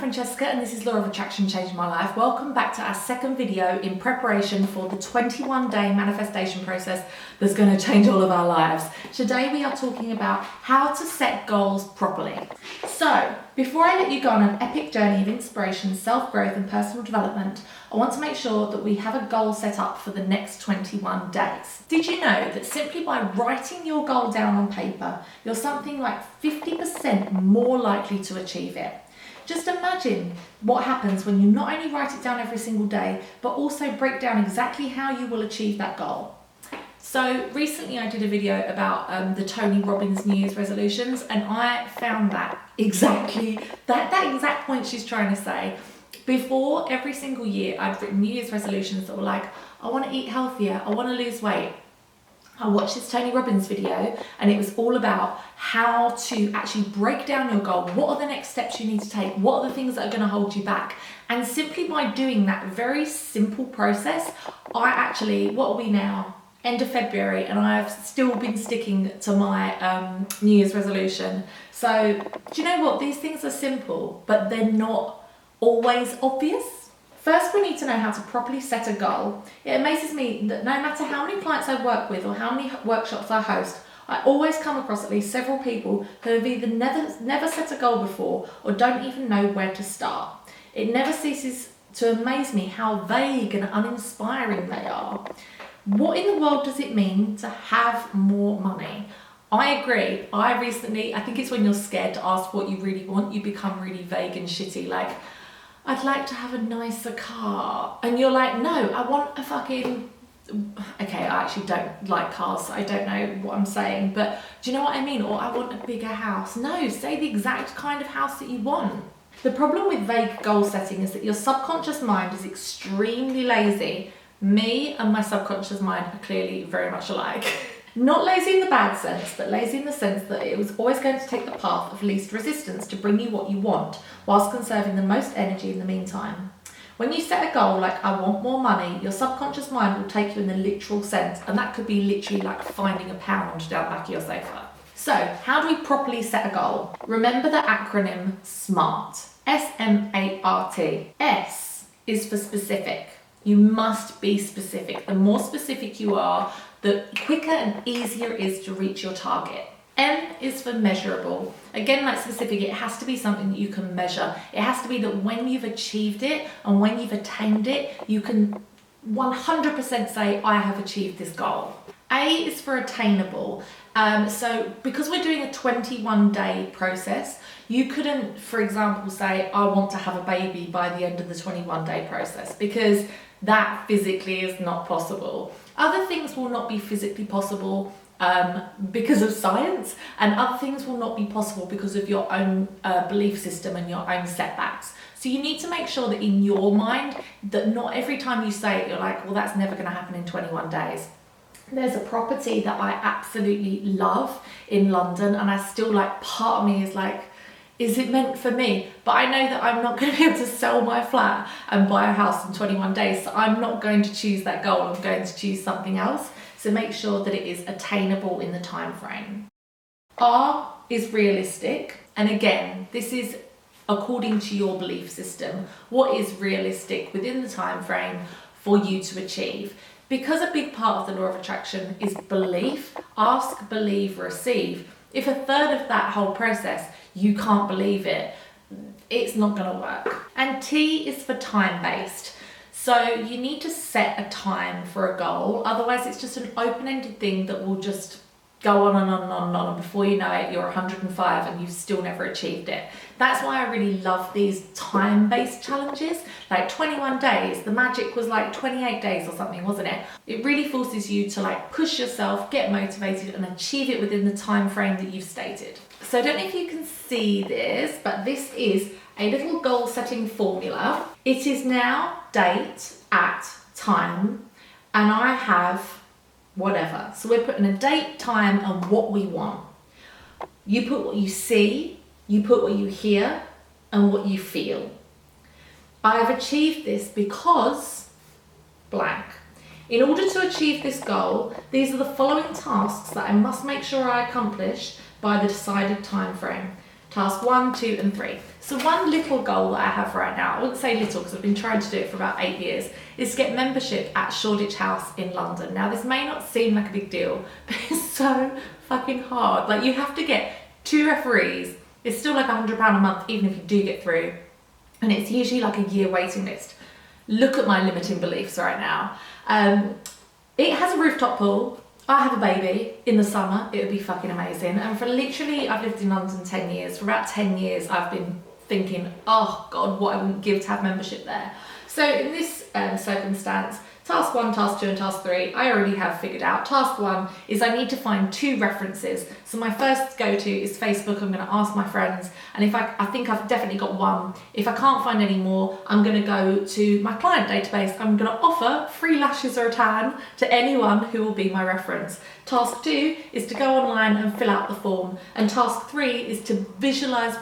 Francesca and this is Law of Attraction Changed My Life. Welcome back to our second video in preparation for the 21-day manifestation process that's going to change all of our lives. Today we are talking about how to set goals properly. So, before I let you go on an epic journey of inspiration, self-growth and personal development, I want to make sure that we have a goal set up for the next 21 days. Did you know that simply by writing your goal down on paper, you're something like 50% more likely to achieve it? Just imagine what happens when you not only write it down every single day, but also break down exactly how you will achieve that goal. So recently I did a video about the Tony Robbins New Year's resolutions, and I found that exact point she's trying to say. Before, every single year I'd written New Year's resolutions that were like, I want to eat healthier, I want to lose weight. I watched this Tony Robbins video and it was all about how to actually break down your goal. What are the next steps you need to take? What are the things that are going to hold you back? And simply by doing that very simple process, what are we now? End of February, and I've still been sticking to my New Year's resolution. So do you know what? These things are simple, but they're not always obvious. First, we need to know how to properly set a goal. It amazes me that no matter how many clients I work with or how many workshops I host, I always come across at least several people who have either never set a goal before or don't even know where to start. It never ceases to amaze me how vague and uninspiring they are. What in the world does it mean to have more money? I agree. I think it's when you're scared to ask what you really want, you become really vague and shitty. Like, I'd like to have a nicer car. And you're like, no, I want a fucking... Okay, I actually don't like cars, so I don't know what I'm saying, but do you know what I mean? Or I want a bigger house. No, say the exact kind of house that you want. The problem with vague goal setting is that your subconscious mind is extremely lazy. Me and my subconscious mind are clearly very much alike. Not lazy in the bad sense, but lazy in the sense that it was always going to take the path of least resistance to bring you what you want, whilst conserving the most energy in the meantime. When you set a goal like, I want more money, your subconscious mind will take you in the literal sense, and that could be literally like finding a pound down the back of your sofa. So, how do we properly set a goal? Remember the acronym SMART. S-M-A-R-T. S is for specific. You must be specific. The more specific you are, the quicker and easier it is to reach your target. M is for measurable. Again, like specific, it has to be something that you can measure. It has to be that when you've achieved it and when you've attained it, you can 100% say, I have achieved this goal. A is for attainable. So because we're doing a 21-day process, you couldn't, for example, say, I want to have a baby by the end of the 21-day process, because that physically is not possible. Other things will not be physically possible because of science, and other things will not be possible because of your own belief system and your own setbacks. So you need to make sure that in your mind, that not every time you say it, you're like, well, that's never going to happen in 21 days. There's a property that I absolutely love in London, and I still like, part of me is like, is it meant for me? But I know that I'm not going to be able to sell my flat and buy a house in 21 days. So I'm not going to choose that goal. I'm going to choose something else. So make sure that it is attainable in the time frame. R is realistic. And again, this is according to your belief system. What is realistic within the time frame for you to achieve? Because a big part of the law of attraction is belief. Ask, believe, receive. If a third of that whole process you can't believe it, it's not going to work. And T is for time-based. So you need to set a time for a goal, otherwise it's just an open-ended thing that will just go on and on and on and on, and before you know it, you're 105 and you've still never achieved it. That's why I really love these time-based challenges, like 21 days. The magic was like 28 days or something, wasn't it? It really forces you to like push yourself, get motivated, and achieve it within the time frame that you've stated. So I don't know if you can see this, but this is a little goal setting formula. It is now date at time, and I have whatever. So we're putting a date, time, and what we want. You put what you see, you put what you hear, and what you feel. I have achieved this because blank. In order to achieve this goal, these are the following tasks that I must make sure I accomplish by the decided time frame. Task 1, 2, and 3. So one little goal that I have right now, I wouldn't say little because I've been trying to do it for about 8 years, is to get membership at Shoreditch House in London. Now this may not seem like a big deal, but it's so fucking hard. Like, you have to get 2 referees. It's still like £100 a month even if you do get through. And it's usually like a year waiting list. Look at my limiting beliefs right now. It has a rooftop pool. I have a baby in the summer. It would be fucking amazing. And for literally, I've lived in London 10 years. For about 10 years, I've been thinking, oh God, what I wouldn't give to have membership there. So in this circumstance, task 1, task 2, and task 3, I already have figured out. Task 1 is I need to find 2 references. So my first go-to is Facebook. I'm going to ask my friends, and if I think I've definitely got 1. If I can't find any more, I'm going to go to my client database. I'm going to offer free lashes or a tan to anyone who will be my reference. Task 2 is to go online and fill out the form, and task 3 is to visualize,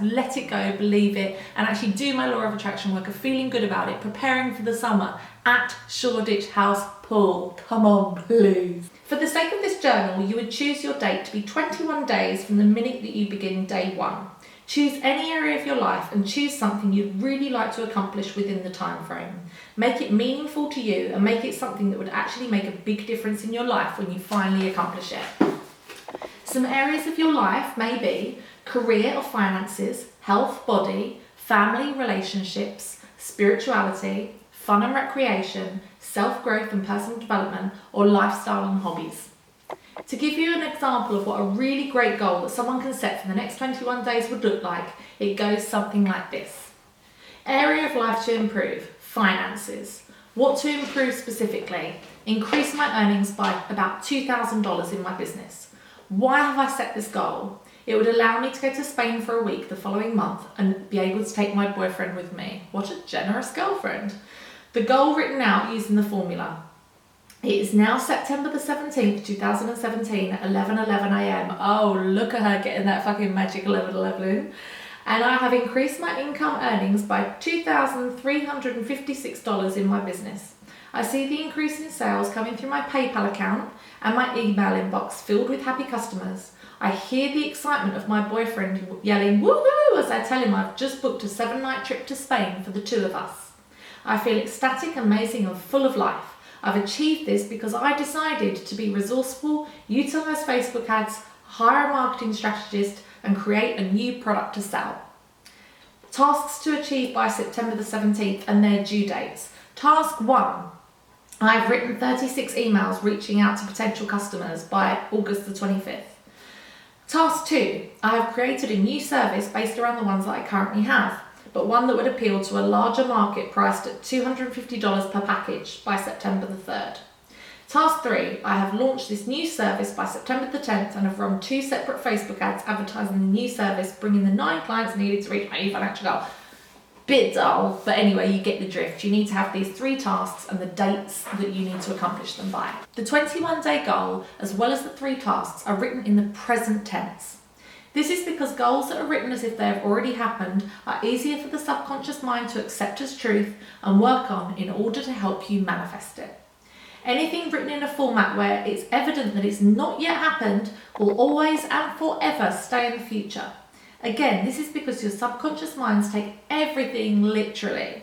let it go, believe it, and actually do my law of attraction work of feeling good about it, preparing for the summer at Shoreditch House Pool. Come on, please. For the sake of this journal, you would choose your date to be 21 days from the minute that you begin day 1. Choose any area of your life and choose something you'd really like to accomplish within the time frame. Make it meaningful to you and make it something that would actually make a big difference in your life when you finally accomplish it. Some areas of your life may be career or finances, health, body, family, relationships, spirituality, fun and recreation, self-growth and personal development, or lifestyle and hobbies. To give you an example of what a really great goal that someone can set for the next 21 days would look like, it goes something like this. Area of life to improve, finances. What to improve specifically? Increase my earnings by about $2,000 in my business. Why have I set this goal? It would allow me to go to Spain for a week the following month and be able to take my boyfriend with me. What a generous girlfriend. The goal written out using the formula. It is now September the 17th, 2017 at 11:11 a.m. Oh, look at her getting that fucking magic 11:11. And I have increased my income earnings by $2,356 in my business. I see the increase in sales coming through my PayPal account and my email inbox filled with happy customers. I hear the excitement of my boyfriend yelling woohoo as I tell him I've just booked a 7-night trip to Spain for the 2 of us. I feel ecstatic, amazing, and full of life. I've achieved this because I decided to be resourceful, utilise Facebook ads, hire a marketing strategist, and create a new product to sell. Tasks to achieve by September the 17th and their due dates. Task 1. I've written 36 emails reaching out to potential customers by August the 25th. Task 2. I have created a new service based around the ones that I currently have, but one that would appeal to a larger market priced at $250 per package by September the 3rd. Task 3, I have launched this new service by September the 10th and have run 2 separate Facebook ads advertising the new service, bringing the 9 clients needed to reach my new financial goal. Bit dull, but anyway, you get the drift. You need to have these 3 tasks and the dates that you need to accomplish them by. The 21-day goal, as well as the 3 tasks, are written in the present tense. This is because goals that are written as if they have already happened are easier for the subconscious mind to accept as truth and work on in order to help you manifest it. Anything written in a format where it's evident that it's not yet happened will always and forever stay in the future. Again, this is because your subconscious minds take everything literally.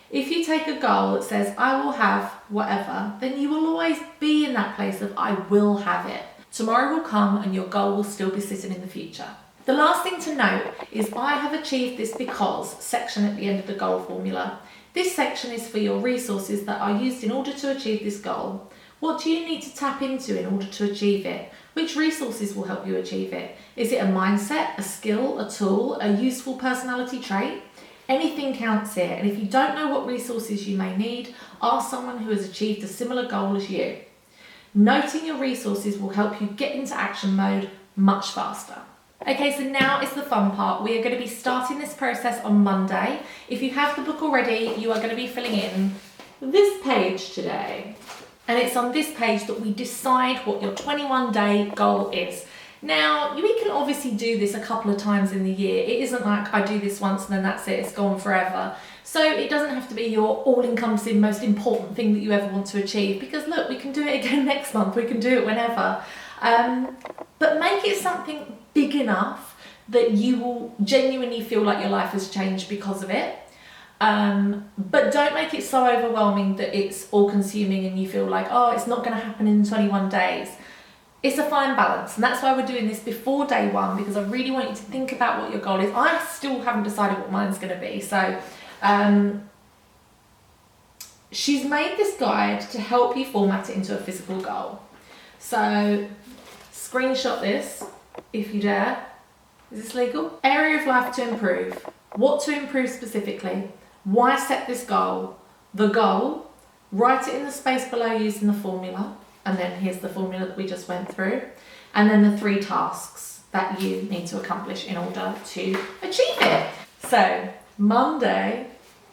If you take a goal that says, I will have whatever, then you will always be in that place of I will have it. Tomorrow will come and your goal will still be sitting in the future. The last thing to note is I have achieved this because section at the end of the goal formula. This section is for your resources that are used in order to achieve this goal. What do you need to tap into in order to achieve it? Which resources will help you achieve it? Is it a mindset, a skill, a tool, a useful personality trait? Anything counts here, and if you don't know what resources you may need, ask someone who has achieved a similar goal as you. Noting your resources will help you get into action mode much faster. Okay, so now is the fun part. We are going to be starting this process on Monday. If you have the book already, you are going to be filling in this page today. And it's on this page that we decide what your 21-day goal is. Now, we can obviously do this a couple of times in the year. It isn't like I do this once and then that's it, it's gone forever. So it doesn't have to be your all-encompassing, most important thing that you ever want to achieve, because look, we can do it again next month, we can do it whenever. But make it something big enough that you will genuinely feel like your life has changed because of it. But don't make it so overwhelming that it's all consuming and you feel like, oh, it's not going to happen in 21 days. It's a fine balance, and that's why we're doing this before day one, because I really want you to think about what your goal is. I still haven't decided what mine's going to be, so she's made this guide to help you format it into a physical goal. So screenshot this if you dare. Is this legal? Area of life to improve. What to improve specifically? Why set this goal? The goal. Write it in the space below using the formula. And then here's the formula that we just went through. And then the 3 tasks that you need to accomplish in order to achieve it. So Monday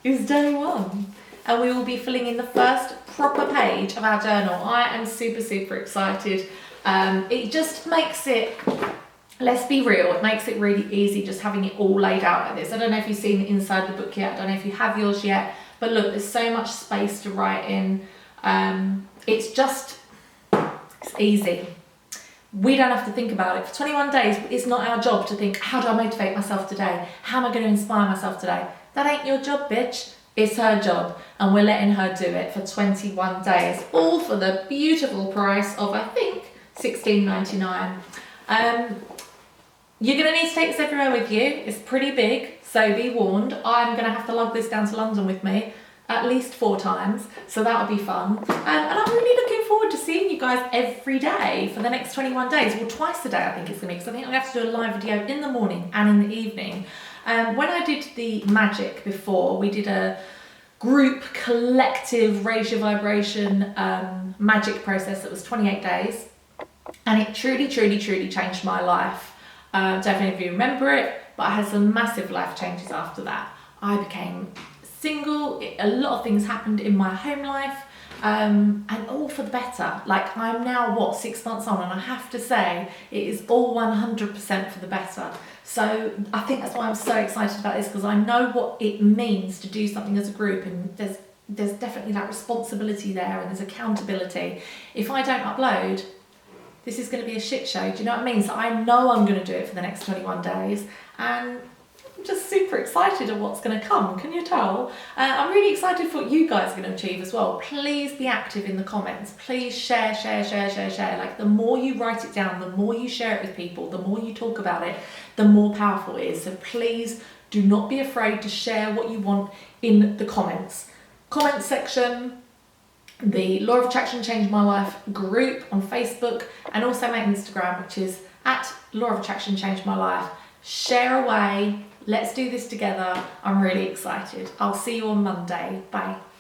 is day 1. And we will be filling in the first proper page of our journal. I am super, super excited. It just makes it, let's be real, it makes it really easy just having it all laid out like this. I don't know if you've seen the inside of the book yet. I don't know if you have yours yet. But look, there's so much space to write in. It's easy. We don't have to think about it. For 21 days, it's not our job to think, how do I motivate myself today? How am I going to inspire myself today? That ain't your job, bitch. It's her job. And we're letting her do it for 21 days. All for the beautiful price of, I think, $16.99. You're going to need to take this everywhere with you. It's pretty big, so be warned. I'm going to have to lug this down to London with me at least 4 times, so that'll be fun. And I'm really looking forward to seeing you guys every day for the next 21 days. Well, twice a day I think it's going to be, because I think I'm going to have to do a live video in the morning and in the evening. When I did the magic before, we did a group collective raise your vibration magic process that was 28 days, and it truly changed my life. Don't know if you remember it, but I had some massive life changes after that. I became single, a lot of things happened in my home life, and all for the better. Like, I'm now 6 months on, and I have to say it is all 100% for the better. So I think that's why I'm so excited about this, because I know what it means to do something as a group, and there's definitely that responsibility there, and there's accountability. If I don't upload, this is going to be a shit show. Do you know what I mean? So I know I'm going to do it for the next 21 days, and I'm just super excited at what's going to come. Can you tell? I'm really excited for what you guys are going to achieve as well. Please be active in the comments. Please share. Like, the more you write it down, the more you share it with people, the more you talk about it, the more powerful it is. So please do not be afraid to share what you want in the comments. Comment section, the Law of Attraction Changed My Life group on Facebook, and also my Instagram, which is @Law of Attraction Changed My Life. Share away. Let's do this together. I'm really excited. I'll see you on Monday. Bye.